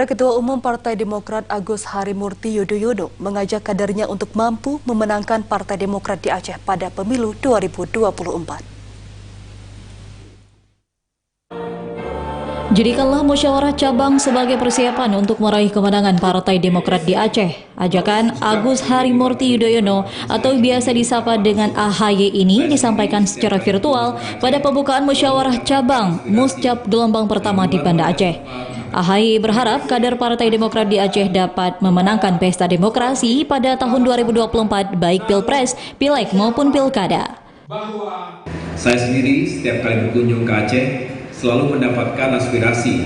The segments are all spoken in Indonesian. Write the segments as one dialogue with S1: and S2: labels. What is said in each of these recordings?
S1: Ketua Umum Partai Demokrat Agus Harimurti Yudhoyono mengajak kadernya untuk mampu memenangkan Partai Demokrat di Aceh pada pemilu 2024.
S2: Jadikanlah musyawarah cabang sebagai persiapan untuk meraih kemenangan Partai Demokrat di Aceh. Ajakan Agus Harimurti Yudhoyono atau biasa disapa dengan AHY ini disampaikan secara virtual pada pembukaan musyawarah cabang Muscap gelombang pertama di Banda Aceh. AHY berharap kader Partai Demokrat di Aceh dapat memenangkan pesta demokrasi pada tahun 2024 baik Pilpres, Pileg maupun Pilkada.
S3: Saya sendiri setiap kali berkunjung ke Aceh selalu mendapatkan aspirasi,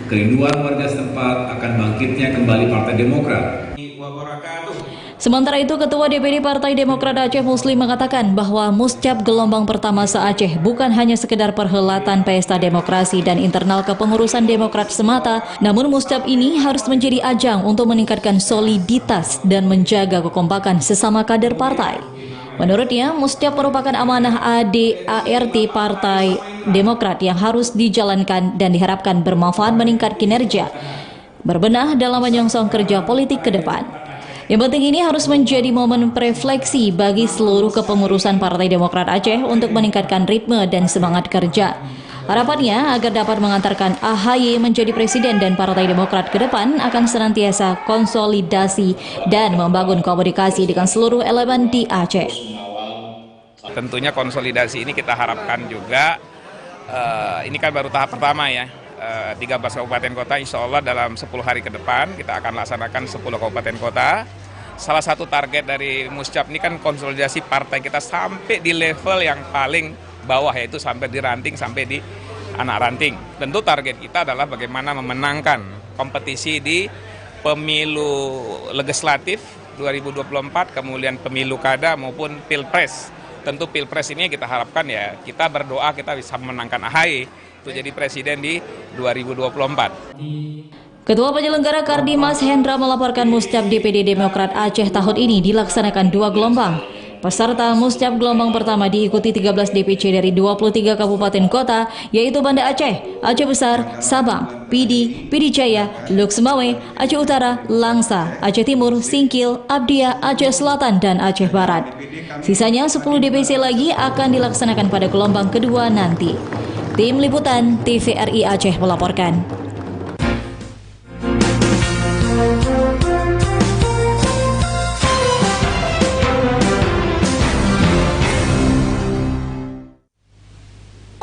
S3: kerinduan warga setempat akan bangkitnya kembali Partai Demokrat.
S2: Sementara itu, Ketua DPD Partai Demokrat Aceh Muslim mengatakan bahwa Muscap gelombang pertama se-Aceh bukan hanya sekedar perhelatan pesta demokrasi dan internal kepengurusan Demokrat semata, namun Muscap ini harus menjadi ajang untuk meningkatkan soliditas dan menjaga kekompakan sesama kader partai. Menurutnya, Muscap merupakan amanah ADART Partai Demokrat yang harus dijalankan dan diharapkan bermanfaat meningkat kinerja, berbenah dalam menyongsong kerja politik ke depan. Yang penting ini harus menjadi momen refleksi bagi seluruh kepengurusan Partai Demokrat Aceh untuk meningkatkan ritme dan semangat kerja. Harapannya agar dapat mengantarkan AHY menjadi presiden dan Partai Demokrat ke depan akan senantiasa konsolidasi dan membangun komunikasi dengan seluruh elemen di Aceh.
S4: Tentunya konsolidasi ini kita harapkan juga, ini kan baru tahap pertama ya, 13 kabupaten kota insya Allah dalam 10 hari ke depan kita akan laksanakan 10 kabupaten kota. Salah satu target dari Muscap ini kan konsolidasi partai kita sampai di level yang paling bawah, yaitu sampai di ranting, sampai di anak ranting. Tentu target kita adalah bagaimana memenangkan kompetisi di pemilu legislatif 2024, kemudian pemilu kada maupun pilpres. Tentu pilpres ini kita harapkan ya, kita berdoa kita bisa memenangkan AHY untuk jadi presiden di 2024.
S2: Ketua Penyelenggara Kardimas Hendra melaporkan Muscap DPD Demokrat Aceh tahun ini dilaksanakan 2 gelombang. Peserta Muscap gelombang pertama diikuti 13 DPC dari 23 kabupaten kota, yaitu Banda Aceh, Aceh Besar, Sabang, Pidi, Pidi Jaya, Luxmawe, Aceh Utara, Langsa, Aceh Timur, Singkil, Abdia, Aceh Selatan, dan Aceh Barat. Sisanya 10 DPC lagi akan dilaksanakan pada gelombang kedua nanti. Tim Liputan TVRI Aceh melaporkan.